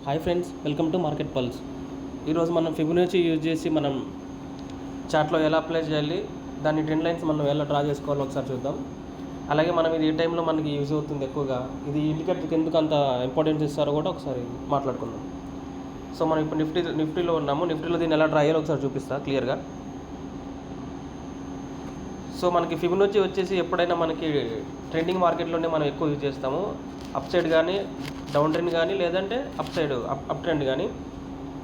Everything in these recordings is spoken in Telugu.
Hi friends, welcome to market pulse. ఈరోజు మనం ఫిబొనాచి యూజ్ చేసి మనం చార్ట్లో ఎలా అప్లై చేయాలి, దాని ట్రెండ్ లైన్స్ మనం ఎలా డ్రా చేసుకోవాలో ఒకసారి చూద్దాం. అలాగే మనం ఇది ఏ టైంలో మనకి యూజ్ అవుతుంది ఎక్కువగా, ఇది ఇండికేటర్కి ఎందుకు అంత ఇంపార్టెన్స్ ఇస్తారో కూడా ఒకసారి మాట్లాడుకుందాం. సో మనం ఇప్పుడు నిఫ్టీలో ఉన్నాము. నిఫ్టీలో దీన్ని ఎలా డ్రా చేయాలో ఒకసారి చూపిస్తా క్లియర్గా. సో మనకి ఫిబొనాచి వచ్చేసి ఎప్పుడైనా మనకి ట్రెండింగ్ మార్కెట్లోనే మనం ఎక్కువ యూజ్ చేస్తాము. అప్ సైడ్ కానీ, డౌన్ ట్రెండ్ కానీ, లేదంటే అప్ సైడ్ అప్ ట్రెండ్ కానీ.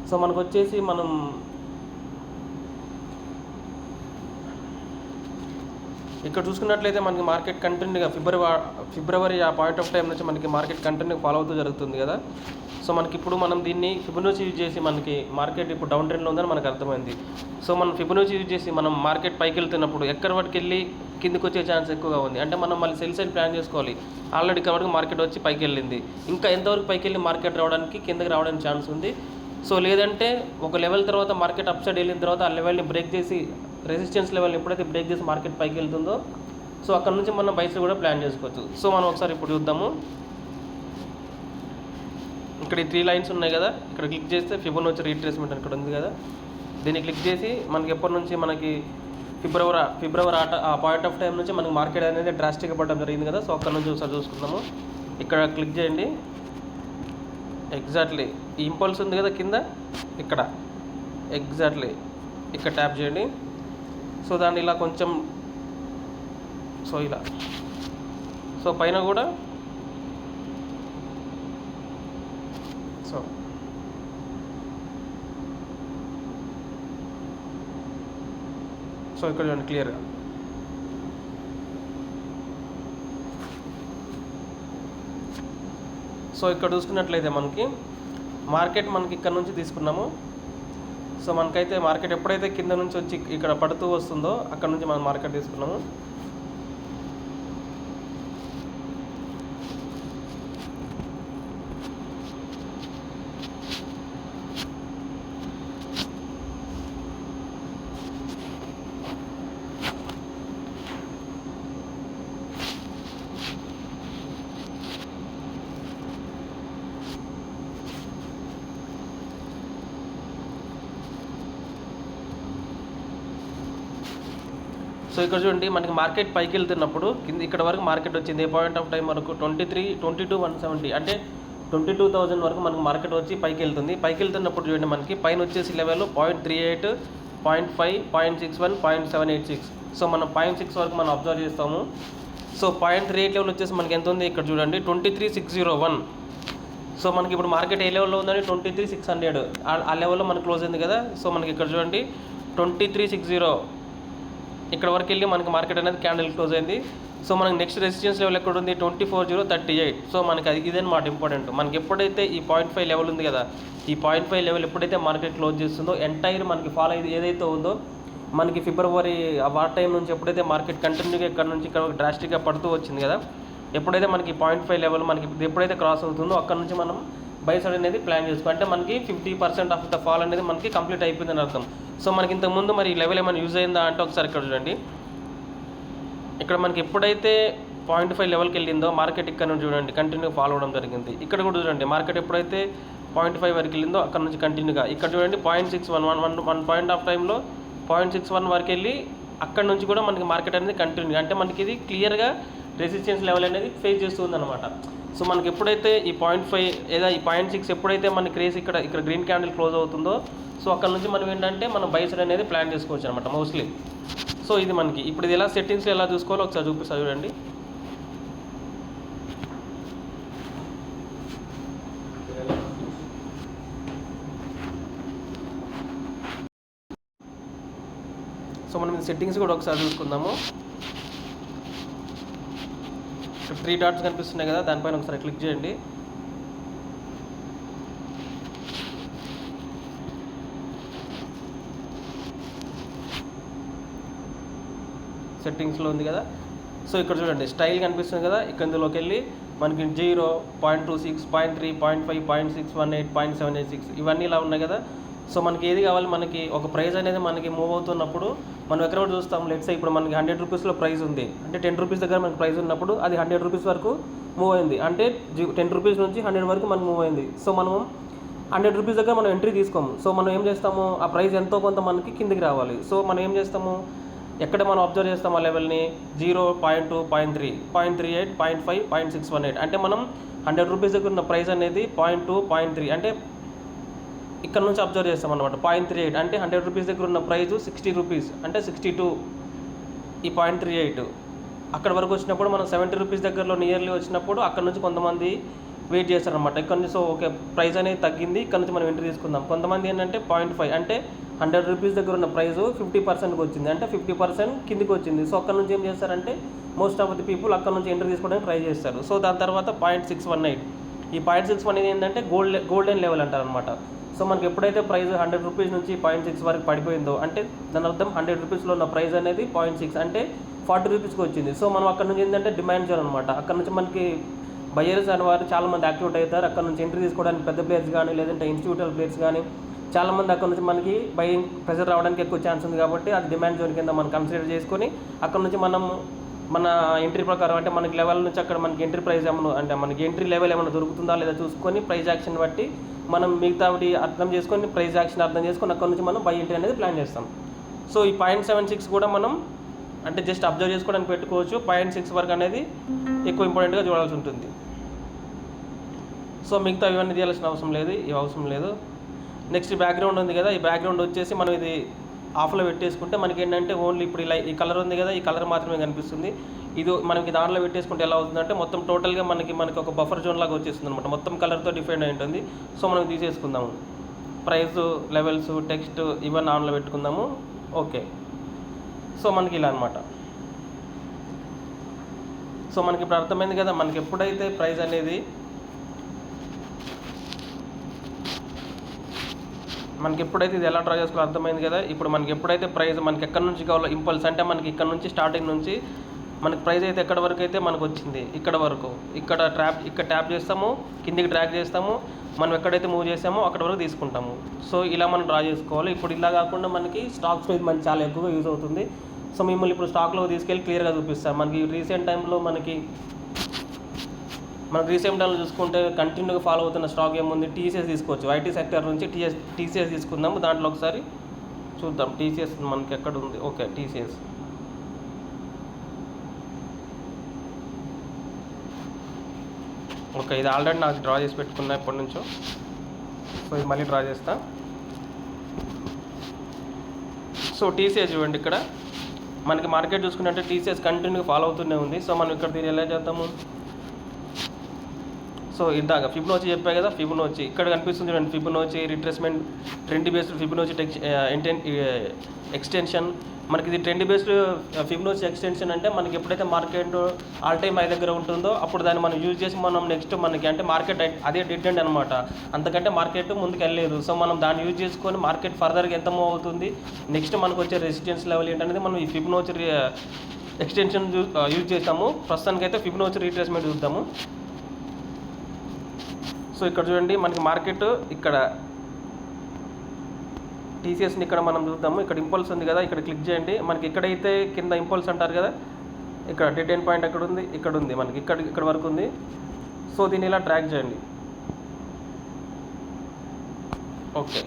సో మనకు వచ్చేసి మనం ఇక్కడ చూసుకున్నట్లయితే మనకి మార్కెట్ కంటిన్యూగా ఫిబ్రవరి ఆ పాయింట్ ఆఫ్ టైం నుంచి మనకి మార్కెట్ కంటిన్యూగా ఫాలో అవుతూ జరుగుతుంది కదా. సో మనకి ఇప్పుడు మనం దీన్ని ఫిబొనాచి యూజ్ చేసి మనకి మార్కెట్ ఇప్పుడు డౌన్ ట్రెండ్లో ఉందని మనకు అర్థమైంది. సో మనం ఫిబొనాచి యూజ్ చేసి మనం మార్కెట్ పైకి వెళ్తున్నప్పుడు ఎక్కడి వరకు వెళ్ళి కిందికి వచ్చే ఛాన్స్ ఎక్కువగా ఉంది. అంటే మనం మళ్ళీ సెల్ సైడ్ ప్లాన్ చేసుకోవాలి. ఆల్రెడీ ఇక్కడ వరకు మార్కెట్ వచ్చి పైకి వెళ్ళింది, ఇంకా ఎంతవరకు పైకి వెళ్ళి మార్కెట్ రావడానికి కిందకి రావడానికి ఛాన్స్ ఉంది. సో లేదంటే ఒక లెవెల్ తర్వాత మార్కెట్ అప్ సైడ్ వెళ్ళిన తర్వాత ఆ లెవెల్ని బ్రేక్ చేసి, రెసిస్టెన్స్ లెవెల్ని ఎప్పుడైతే బ్రేక్ చేసి మార్కెట్ పైకి వెళ్తుందో సో అక్కడ నుంచి మనం బైస్ కూడా ప్లాన్ చేసుకోవచ్చు. సో మనం ఒకసారి ఇప్పుడు చూద్దాము. ఇక్కడ ఈ 3 లైన్స్ ఉన్నాయి కదా, ఇక్కడ క్లిక్ చేస్తే ఫిబొనాచి రీట్రేస్మెంట్ అని ఇక్కడ ఉంది కదా, దీన్ని క్లిక్ చేసి మనకి ఎప్పటి నుంచి మనకి ఫిబ్రవరి ఆ పాయింట్ ఆఫ్ టైం నుంచి మనకి మార్కెట్ అనేది డ్రాస్టిక్గా పడడం జరిగింది కదా. సో అక్కడ నుంచి ఒకసారి చూసుకుందాము. ఇక్కడ క్లిక్ చేయండి. ఎగ్జాక్ట్లీ ఈ ఇంపల్స్ ఉంది కదా కింద, ఇక్కడ ఎగ్జాక్ట్లీ ఇక్కడ ట్యాప్ చేయండి. సో దాన్ని ఇలా కొంచెం, సో ఇలా, సో పైన కూడా సో ఇక్కడ చూడండి క్లియర్గా. సో ఇక్కడ చూసుకున్నట్లయితే మనకి మార్కెట్ ఇక్కడ నుంచి తీసుకున్నాము. సో మనకైతే మార్కెట్ ఎప్పుడైతే కింద నుంచి వచ్చి ఇక్కడ పడుతూ వస్తుందో అక్కడ నుంచి మనం మార్కెట్ తీసుకున్నాము. సో ఇక్కడ చూడండి మనకి మార్కెట్ పైకి వెళ్తున్నప్పుడు కింద ఇక్కడ వరకు మార్కెట్ వచ్చింది. ఏ పాయింట్ ఆఫ్ టైం వరకు 22,170 అంటే 22,000 వరకు మనకు మార్కెట్ వచ్చి పైకి వెళ్తుంది. పైకి వెళ్తున్నప్పుడు చూడండి మనకి పైన వచ్చేసి లెవెల్ 0.38, 0.5, 0.61, 0.786. సో మనం 0.6 వరకు మనం అబ్జర్వ్ చేస్తాము. సో 0.38 లెవెల్ వచ్చేసి మనకి ఎంత ఉంది ఇక్కడ చూడండి, 23,601. సో మనకి ఇప్పుడు మార్కెట్ ఏ లెవెల్లో ఉందని 23,600 ఆ లెవెల్లో మనకు క్లోజ్ అయింది కదా. సో మనకి ఇక్కడ చూడండి 23,60 ఇక్కడ వరకు వెళ్ళి మనకి మార్కెట్ అనేది క్యాండిల్ క్లోజ్ అయింది. సో మనకి నెక్స్ట్ రెసిస్టెన్స్ లెవెల్ ఎక్కడ ఉంది, 24,038. సో మనకి అది ఇదేనమాట ఇంపార్టెంట్. మనకి ఎప్పుడైతే ఈ 0.5 లెవెల్ ఉంది కదా, ఈ 0.5 లెవెల్ ఎప్పుడైతే మార్కెట్ క్లోజ్ చేస్తుందో ఎంటైర్ మనకి ఫాలో అయ్యి ఏదైతే ఉందో మనకి ఫిబ్రవరి ఆ టైం నుంచి ఎప్పుడైతే మార్కెట్ కంటిన్యూగా ఇక్కడ నుంచి ఇక్కడ డ్రాస్టిక్గా పడుతూ వచ్చింది కదా, ఎప్పుడైతే మనకి 0.5 లెవెల్ మనకి ఎప్పుడైతే క్రాస్ అవుతుందో అక్కడ నుంచి మనం బై సైడ్ అనేది ప్లాన్ చేసుకో. అంటే మనకి 50% ఆఫ్ ద ఫాల్ అనేది మనకి కంప్లీట్ అయిపోయిందని అర్థం. సో మనకి ఇంతకుముందు మరి లెవెల్ ఏమైనా యూజ్ అయిందా అంటే ఒకసారి ఇక్కడ చూడండి. ఇక్కడ మనకి ఎప్పుడైతే 0.5 లెవెల్కి వెళ్ళిందో మార్కెట్ ఇక్కడ నుంచి చూడండి కంటిన్యూ ఫాలో అవడం జరిగింది. ఇక్కడ కూడా చూడండి మార్కెట్ ఎప్పుడైతే 0.5 వరకు వెళ్ళిందో అక్కడ నుంచి కంటిన్యూగా ఇక్కడ చూడండి 0.61 1 పాయింట్ ఆఫ్ టైంలో 0.61 వరకు వెళ్ళి అక్కడ నుంచి కూడా మనకి మార్కెట్ అనేది కంటిన్యూ, అంటే మనకి ఇది క్లియర్గా రెసిస్టెన్స్ లెవెల్ అనేది ఫేస్ చేస్తుంది అనమాట. సో మనకి ఎప్పుడైతే ఈ 0.5 లేదా ఈ 0.6 ఎప్పుడైతే మనకి క్రేజ్ ఇక్కడ గ్రీన్ క్యాండిల్ క్లోజ్ అవుతుందో సో అక్కడ నుంచి మనం ఏంటంటే మనం బై సైడ్ అనేది ప్లాన్ చేసుకోవచ్చు అనమాట మోస్ట్లీ. సో ఇది మనకి ఇప్పుడు ఇది ఎలా సెట్టింగ్స్లో ఎలా చూసుకోవాలో ఒకసారి చూపిస్తా చూడండి. సో మనం ఇది సెట్టింగ్స్ కూడా ఒకసారి చూసుకుందాము. 3 డాట్స్ కనిపిస్తున్నాయి కదా, దానిపైన ఒకసారి క్లిక్ చేయండి. సెట్టింగ్స్లో ఉంది కదా. సో ఇక్కడ చూడండి స్టైల్ కనిపిస్తుంది కదా, ఇక్కడ ఇందులోకి వెళ్ళి మనకి 0, 0.26, 0.3, 0.5, 0.618, 0.786 ఇవన్నీ ఇలా ఉన్నాయి కదా. సో మనకి ఏది కావాలి, మనకి ఒక ప్రైస్ అనేది మనకి మూవ్ అవుతున్నప్పుడు మనం ఎక్కడ కూడా చూస్తాం. లెట్స్ ఇప్పుడు మనకి 100 రూపీస్లో ప్రైస్ ఉంది అంటే 10 రూపీస్ దగ్గర మనకి ప్రైస్ ఉన్నప్పుడు అది 100 రూపీస్ వరకు మూవ్ అయింది, అంటే 10 రూపీస్ నుంచి 100 వరకు మనకు మూవ్ అయింది. సో మనం రూపీస్ దగ్గర మనం ఎంట్రీ తీసుకోము. సో మనం ఏం చేస్తాము, ఆ ప్రైస్ ఎంతో కొంత మనకి కిందికి రావాలి. సో మనం ఏం చేస్తాము, ఎక్కడ మనం అబ్జర్వ్ చేస్తాం ఆ లెవెల్ని 0, 0.2, 0.3, 0.38, 0.5, 0.618. అంటే మనం 100 రూపీస్ దగ్గర ఉన్న ప్రైస్ అనేది 0.2, 0.3 అంటే ఇక్కడ నుంచి అబ్జర్వ్ చేస్తాం అనమాట. 0.38 అంటే 100 రూపీస్ దగ్గర ఉన్న ప్రైస్ 60 రూపీస్ అంటే 62, ఈ 0.38 అక్కడ వరకు వచ్చినప్పుడు మనం 70 రూపీస్ దగ్గరలో నియర్లీ వచ్చినప్పుడు అక్కడ నుంచి కొంతమంది వెయిట్ చేస్తారనమాట. ఇక్కడ నుంచి సో ఓకే ప్రైస్ అనేది తగ్గింది, ఇక్కడ నుంచి మనం ఎంట్రీ తీసుకుందాం. కొంతమంది ఏంటంటే 0.5 అంటే 100 రూపీస్ దగ్గర ఉన్న ప్రైస్ 50%కి వచ్చింది, అంటే 50% కిందికి వచ్చింది. సో అక్కడ నుంచి ఏం చేస్తారంటే మోస్ట్ ఆఫ్ ది పీపుల్ అక్కడ నుంచి ఎంట్రీ తీసుకోవడానికి ట్రై చేస్తారు. సో దాని తర్వాత 0.618, ఈ 0.618 ఏంటంటే గోల్డెన్ లెవెల్ అంటారనమాట. సో మనకి ఎప్పుడైతే ప్రైస్ 100 రూపీస్ నుంచి 0.6 వరకు పడిపోయిందో అంటే దాని అర్థం 100 రూపీస్లో ఉన్న ప్రైస్ అనేది 0.6 అంటే 40 రూపీస్కి వచ్చింది. సో మనం అక్కడ నుంచి ఏంటంటే డిమాండ్ జోన్ అనమాట. అక్కడ నుంచి మనకి బయ్యర్స్ అనేవారు చాలామంది యాక్టివేట్ అవుతారు. అక్కడ నుంచి ఎంట్రీ తీసుకోవడానికి పెద్ద ప్లేయర్స్ కానీ లేదంటే ఇన్స్టిట్యూటల్ ప్లేయర్స్ కానీ చాలామంది అక్కడ నుంచి మనకి బయింగ్ ప్రెజర్ రావడానికి ఎక్కువ ఛాన్స్ ఉంది. కాబట్టి అది డిమాండ్ జోన్ కింద మనం కన్సిడర్ చేసుకొని అక్కడ నుంచి మనం మన ఎంట్రీ ప్రకారం అంటే మనకి లెవెల్ నుంచి అక్కడ మనకి ఎంట్రీ ప్రైస్ ఏమైనా అంటే మనకి ఎంట్రీ లెవెల్ ఏమైనా దొరుకుతుందా లేదా చూసుకొని ప్రైస్ యాక్షన్ బట్టి మనం మిగతావి అర్థం చేసుకొని ప్రైస్ యాక్షన్ అర్థం చేసుకొని అక్కడ నుంచి మనం బై ఎంట్రీ అనేది ప్లాన్ చేస్తాం. సో ఈ 0.76 కూడా మనం అంటే జస్ట్ అబ్జర్వ్ చేసుకోవడానికి పెట్టుకోవచ్చు. 0.6 వరకు అనేది ఎక్కువ ఇంపార్టెంట్గా చూడాల్సి ఉంటుంది. సో మిగతా ఇవన్నీ తీయాల్సిన అవసరం లేదు, ఈ అవసరం లేదు. నెక్స్ట్ బ్యాక్గ్రౌండ్ ఉంది కదా, ఈ బ్యాక్గ్రౌండ్ వచ్చేసి మనం ఇది ఆఫ్లో పెట్టేసుకుంటే మనకి ఏంటంటే ఓన్లీ ఇప్పుడు ఇలా ఈ కలర్ ఉంది కదా, ఈ కలర్ మాత్రమే కనిపిస్తుంది. ఇది మనకి దాంట్లో పెట్టేసుకుంటే ఎలా అవుతుందంటే మొత్తం టోటల్గా మనకి ఒక బఫర్ జోన్ లాగా వచ్చేస్తుంది అనమాట. మొత్తం కలర్తో డిఫైన్ అయి ఉంటుంది. సో మనం తీసేసుకుందాము. ప్రైస్, లెవెల్స్, టెక్స్ట్ ఇవన్నీ ఆన్లో పెట్టుకుందాము. ఓకే, సో మనకి ఇలా అనమాట. సో మనకి ఇప్పుడు అర్థమైంది కదా, మనకి ఎప్పుడైతే ప్రైస్ అనేది ఇది ఎలా డ్రా చేసుకోవాలో అర్థమైంది కదా. ఇప్పుడు మనకి ఎప్పుడైతే ప్రైస్ మనకి ఎక్కడి నుంచి కావాలో ఇంపల్స్ అంటే మనకి ఇక్కడ నుంచి స్టార్టింగ్ నుంచి మనకి ప్రైస్ అయితే ఎక్కడి వరకు అయితే మనకు వచ్చింది ఇక్కడ వరకు ఇక్కడ ట్యాప్ చేస్తాము, కిందికి డ్రాగ్ చేస్తాము, మనం ఎక్కడైతే మూవ్ చేసామో అక్కడ వరకు తీసుకుంటాము. సో ఇలా మనం డ్రా చేసుకోవాలి. ఇప్పుడు ఇలా కాకుండా మనకి స్టాక్స్ మీద మనకి చాలా ఎక్కువగా యూజ్ అవుతుంది. సో మిమ్మల్ని ఇప్పుడు స్టాక్లో తీసుకెళ్ళి క్లియర్గా చూపిస్తాం. మనకి రీసెంట్ టైంలో చూసుకుంటే కంటిన్యూగా ఫాలో అవుతున్న స్టాక్ ఏముంది, టీసీఎస్ తీసుకోవచ్చు. ఐటీ సెక్టర్ నుంచి టీసీఎస్ తీసుకుందాము. దాంట్లో ఒకసారి చూద్దాం టీసీఎస్ మనకి ఎక్కడ ఉంది. ఓకే, టీసీఎస్ ఓకే, ఇది ఆల్రెడీ నాకు డ్రా చేసి పెట్టుకున్నా ఎప్పటి నుంచో. సో ఇది మళ్ళీ డ్రా చేస్తా. సో టీసీఎస్ చూడండి, ఇక్కడ మనకి మార్కెట్ చూసుకున్నట్టే టీసీఎస్ కంటిన్యూగా ఫాలో అవుతూనే ఉంది. సో మనం ఇక్కడ దీన్ని ఎలా చేద్దాము, సో ఇందాక ఫిబొనాచి చెప్పా కదా, ఫిబొనాచి ఇక్కడ కనిపిస్తుంది చూడండి. Fibonacci retracement, trend based Fibonacci extension. మనకి ఇది ట్రెండ్ బేస్డ్ ఫిబొనాచి ఎక్స్టెన్షన్ అంటే మనకి ఎప్పుడైతే మార్కెట్ ఆల్ టైమ్ హై దగ్గర ఉంటుందో అప్పుడు దాన్ని మనం యూజ్ చేసి మనం నెక్స్ట్ మనకి అంటే మార్కెట్ అదే డెడ్ ఎండ్ అనమాట. అంతకంటే మార్కెట్ ముందుకు వెళ్ళలేదు. సో మనం దాన్ని యూజ్ చేసుకొని మార్కెట్ ఫర్దర్గా ఎంత మూవ్ అవుతుంది, నెక్స్ట్ మనకు వచ్చే రెసిస్టెన్స్ లెవెల్ ఏంటనేది మనం ఈ ఫిబొనాచి ఎక్స్టెన్షన్ యూజ్ చేస్తాము. ప్రస్తుతానికైతే ఫిబొనాచి రిట్రేస్మెంట్ చూద్దాము. సో ఇక్కడ చూడండి మనకి మార్కెట్ ఇక్కడ టీసీఎస్ని ఇక్కడ మనం చూద్దాము. ఇక్కడ ఇంపల్స్ ఉంది కదా, ఇక్కడ క్లిక్ చేయండి. మనకి ఎక్కడైతే కింద ఇంపల్స్ అంటారు కదా, ఇక్కడ డెడ్ ఎండ్ పాయింట్ ఎక్కడ ఉంది, ఇక్కడ ఉంది మనకి, ఇక్కడ వరకు ఉంది. సో దీన్ని ఇలా ట్రాక్ చేయండి. ఓకే,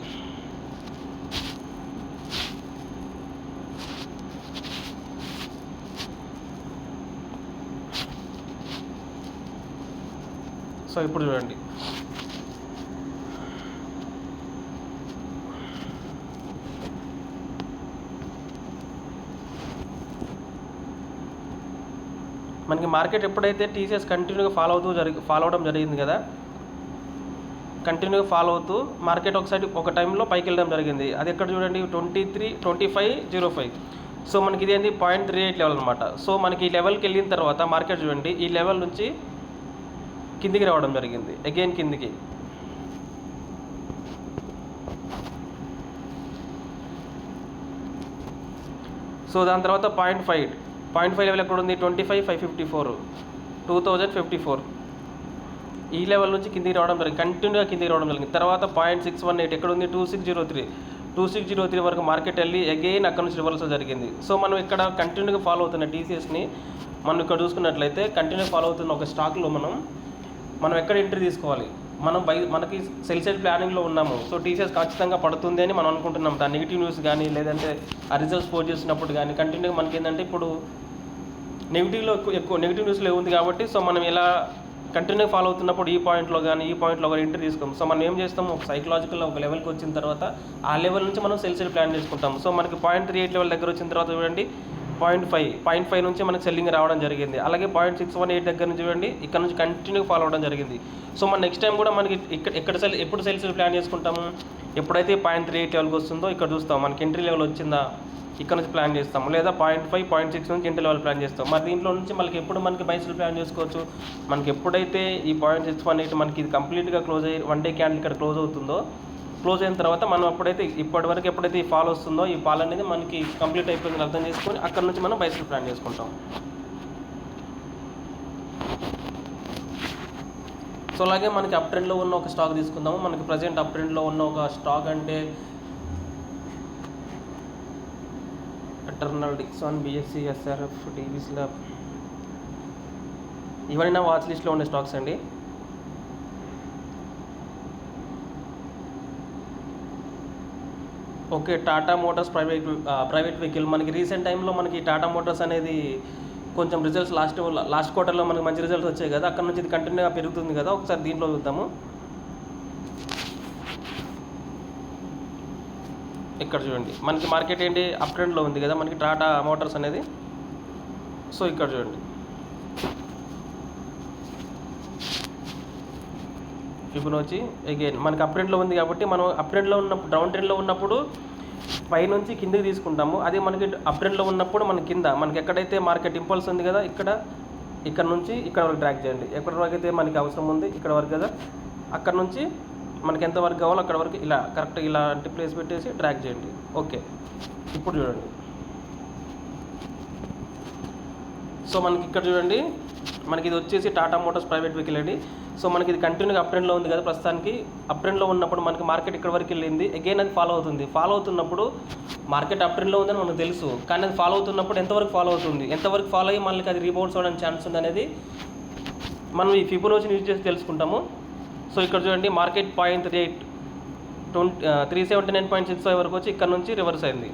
సో ఇప్పుడు చూడండి మనకి మార్కెట్ ఎప్పుడైతే టీసీఎస్ కంటిన్యూగా ఫాలో అవడం జరిగింది కదా, కంటిన్యూగా ఫాలో అవుతూ మార్కెట్ ఒకసారి ఒక టైంలో పైకి వెళ్ళడం జరిగింది. అది ఎక్కడ చూడండి 2505. సో మనకి ఇది ఏంటి 0.38 లెవెల్ అనమాట. సో మనకి ఈ లెవెల్కి వెళ్ళిన తర్వాత మార్కెట్ చూడండి ఈ లెవెల్ నుంచి కిందికి రావడం జరిగింది, అగైన్ కిందికి. సో దాని తర్వాత 0.5 లెవెల్ ఎక్కడ ఉంది 25,554, 2054. ఈ లెవెల్ నుంచి కిందికి రావడం జరిగింది, కంటిన్యూగా కిందికి రావడం జరిగింది. తర్వాత 0.618 ఎక్కడ ఉంది 2603 వరకు మార్కెట్ వెళ్ళి అగైన్ అక్కడ నుంచి రివర్సల్ జరిగింది. సో మనం ఇక్కడ కంటిన్యూగా ఫాలో అవుతున్న టీసీఎస్ని మనం ఇక్కడ చూసుకున్నట్లయితే కంటిన్యూగా ఫాలో అవుతున్న ఒక స్టాక్లో మనం ఎక్కడ ఎంట్రీ తీసుకోవాలి, మనకి సెల్ సైడ్ ప్లానింగ్లో ఉన్నాము. సో టీసీఎస్ ఖచ్చితంగా పడుతుంది అని మనం అనుకుంటున్నాం. దాని నెగిటివ్ న్యూస్ కానీ లేదంటే ఆ రిజల్ట్స్ పోస్ట్ చేసినప్పుడు కానీ కంటిన్యూగా మనకి ఏంటంటే ఇప్పుడు ఎక్కువ నెగిటివ్ న్యూస్లో ఉంది కాబట్టి సో మనం ఇలా కంటిన్యూ ఫాలో అవుతున్నప్పుడు ఈ పాయింట్లో కానీ ఎంట్రీ తీసుకోం. సో మనం ఏం చేస్తాము, ఒక సైకలాజికల్ ఒక లెవెల్కి వచ్చిన తర్వాత ఆ లెవెల్ నుంచి మనం సెల్ సైడ్ ప్లాన్ చేసుకుంటాం. సో మనకి 0.38 లెవెల్ దగ్గర వచ్చిన తర్వాత చూడండి 0.5 నుంచి మనకి సెల్లింగ్ రావడం జరిగింది. అలాగే 0.618 దగ్గర నుంచి చూడండి ఇక్కడ నుంచి కంటిన్యూ ఫాలో అవ్వడం జరిగింది. సో మన నెక్స్ట్ టైం కూడా మనకి ఎప్పుడు సెల్ సైడ్ ప్లాన్ చేసుకుంటాము, ఎప్పుడైతే 0.38 లెవెల్కి వస్తుందో ఇక్కడ చూస్తాం మనకి ఎంట్రీ లెవెల్ వచ్చిందా ఇక్కడ నుంచి ప్లాన్ చేస్తాము, లేదా 0.5 0.6 నుంచి ఎంట్రీ లెవెల్ ప్లాన్ చేస్తాం. మరి దీంట్లో నుంచి మనకి బై సెల్ ప్లాన్ చేసుకోవచ్చు. మనకి ఎప్పుడైతే ఈ 0.618 మనకి ఇది కంప్లీట్గా క్లోజ్ అయ్యి 1 డే క్యాండిల్ ఇక్కడ క్లోజ్ అయిన తర్వాత మనం ఎప్పుడైతే ఈ ఫాల్ వస్తుందో ఈ ఫాల్ అనేది మనకి కంప్లీట్ అయిపోయిందని అర్థం చేసుకొని అక్కడ నుంచి మనం బై సెల్ ప్లాన్ చేసుకుంటాం. సో అలాగే మనకి అప్ ట్రెండ్లో ఉన్న ఒక స్టాక్ తీసుకుందాము. మనకి ప్రజెంట్ అప్ ట్రెండ్లో ఉన్న ఒక స్టాక్ అంటే eternal, Dixon, BSc, SRF, TV slab, ఇవన్నీ నా వాచ్ లిస్ట్లో ఉండే స్టాక్స్ అండి. Okay, Tata Motors private vehicle. మనకి రీసెంట్ టైంలో మనకి టాటా మోటార్స్ అనేది కొంచెం రిజల్ట్స్ లాస్ట్ క్వార్టర్లో మనకి మంచి రిజల్ట్స్ వచ్చాయి కదా, అక్కడ నుంచి ఇది కంటిన్యూగా పెరుగుతుంది కదా. ఒకసారి దీంట్లో చూద్దాము. ఇక్కడ చూడండి మనకి మార్కెట్ ఏంటి అప్ ట్రెండ్లో ఉంది కదా మనకి టాటా మోటార్స్ అనేది. సో ఇక్కడ చూడండి ఫిబొనాచి అగైన్ మనకి అప్ ట్రెండ్లో ఉంది కాబట్టి మనం అప్ ట్రెండ్లో ఉన్నప్పుడు డౌన్ ట్రెండ్లో ఉన్నప్పుడు పై నుంచి కిందకి తీసుకుంటాము. అదే మనకి అప్ ట్రెండ్లో ఉన్నప్పుడు మనకి ఎక్కడైతే మార్కెట్ ఇంపల్స్ ఉంది కదా ఇక్కడ నుంచి ఇక్కడ వరకు ట్రాక్ చేయండి. ఎక్కడి వరకు అయితే మనకి అవసరం ఉంది ఇక్కడ వరకు కదా, అక్కడ నుంచి మనకి ఎంత వరకు కావాలో అక్కడ వరకు ఇలా కరెక్ట్గా ఇలాంటి ప్లేస్ పెట్టేసి ట్రాక్ చేయండి. ఓకే, ఇప్పుడు చూడండి. సో మనకి ఇక్కడ చూడండి మనకి ఇది వచ్చేసి టాటా మోటార్స్ ప్రైవేట్ వెహికల్ అండి. సో మనకి ఇది కంటిన్యూగా అప్ ట్రెండ్లో ఉంది కదా ప్రస్తుతానికి. అప్ ట్రెండ్లో ఉన్నప్పుడు మనకి మార్కెట్ ఇక్కడ వరకు వెళ్ళింది, అగైన్ అది ఫాలో అవుతున్నప్పుడు మార్కెట్ అప్ ట్రెండ్లో ఉందని మనకు తెలుసు, కానీ అది ఫాలో అవుతున్నప్పుడు ఎంతవరకు ఫాలో అయ్యి మనకి అది రీబౌన్స్ అవ్వడానికి ఛాన్స్ ఉంది అనేది మనం ఈ ఫిబొనాచిని యూజ్ చేసి తెలుసుకుంటాము. సో ఇక్కడ చూడండి మార్కెట్ 379.65 వరకు వచ్చి ఇక్కడ నుంచి రివర్స్ అయింది.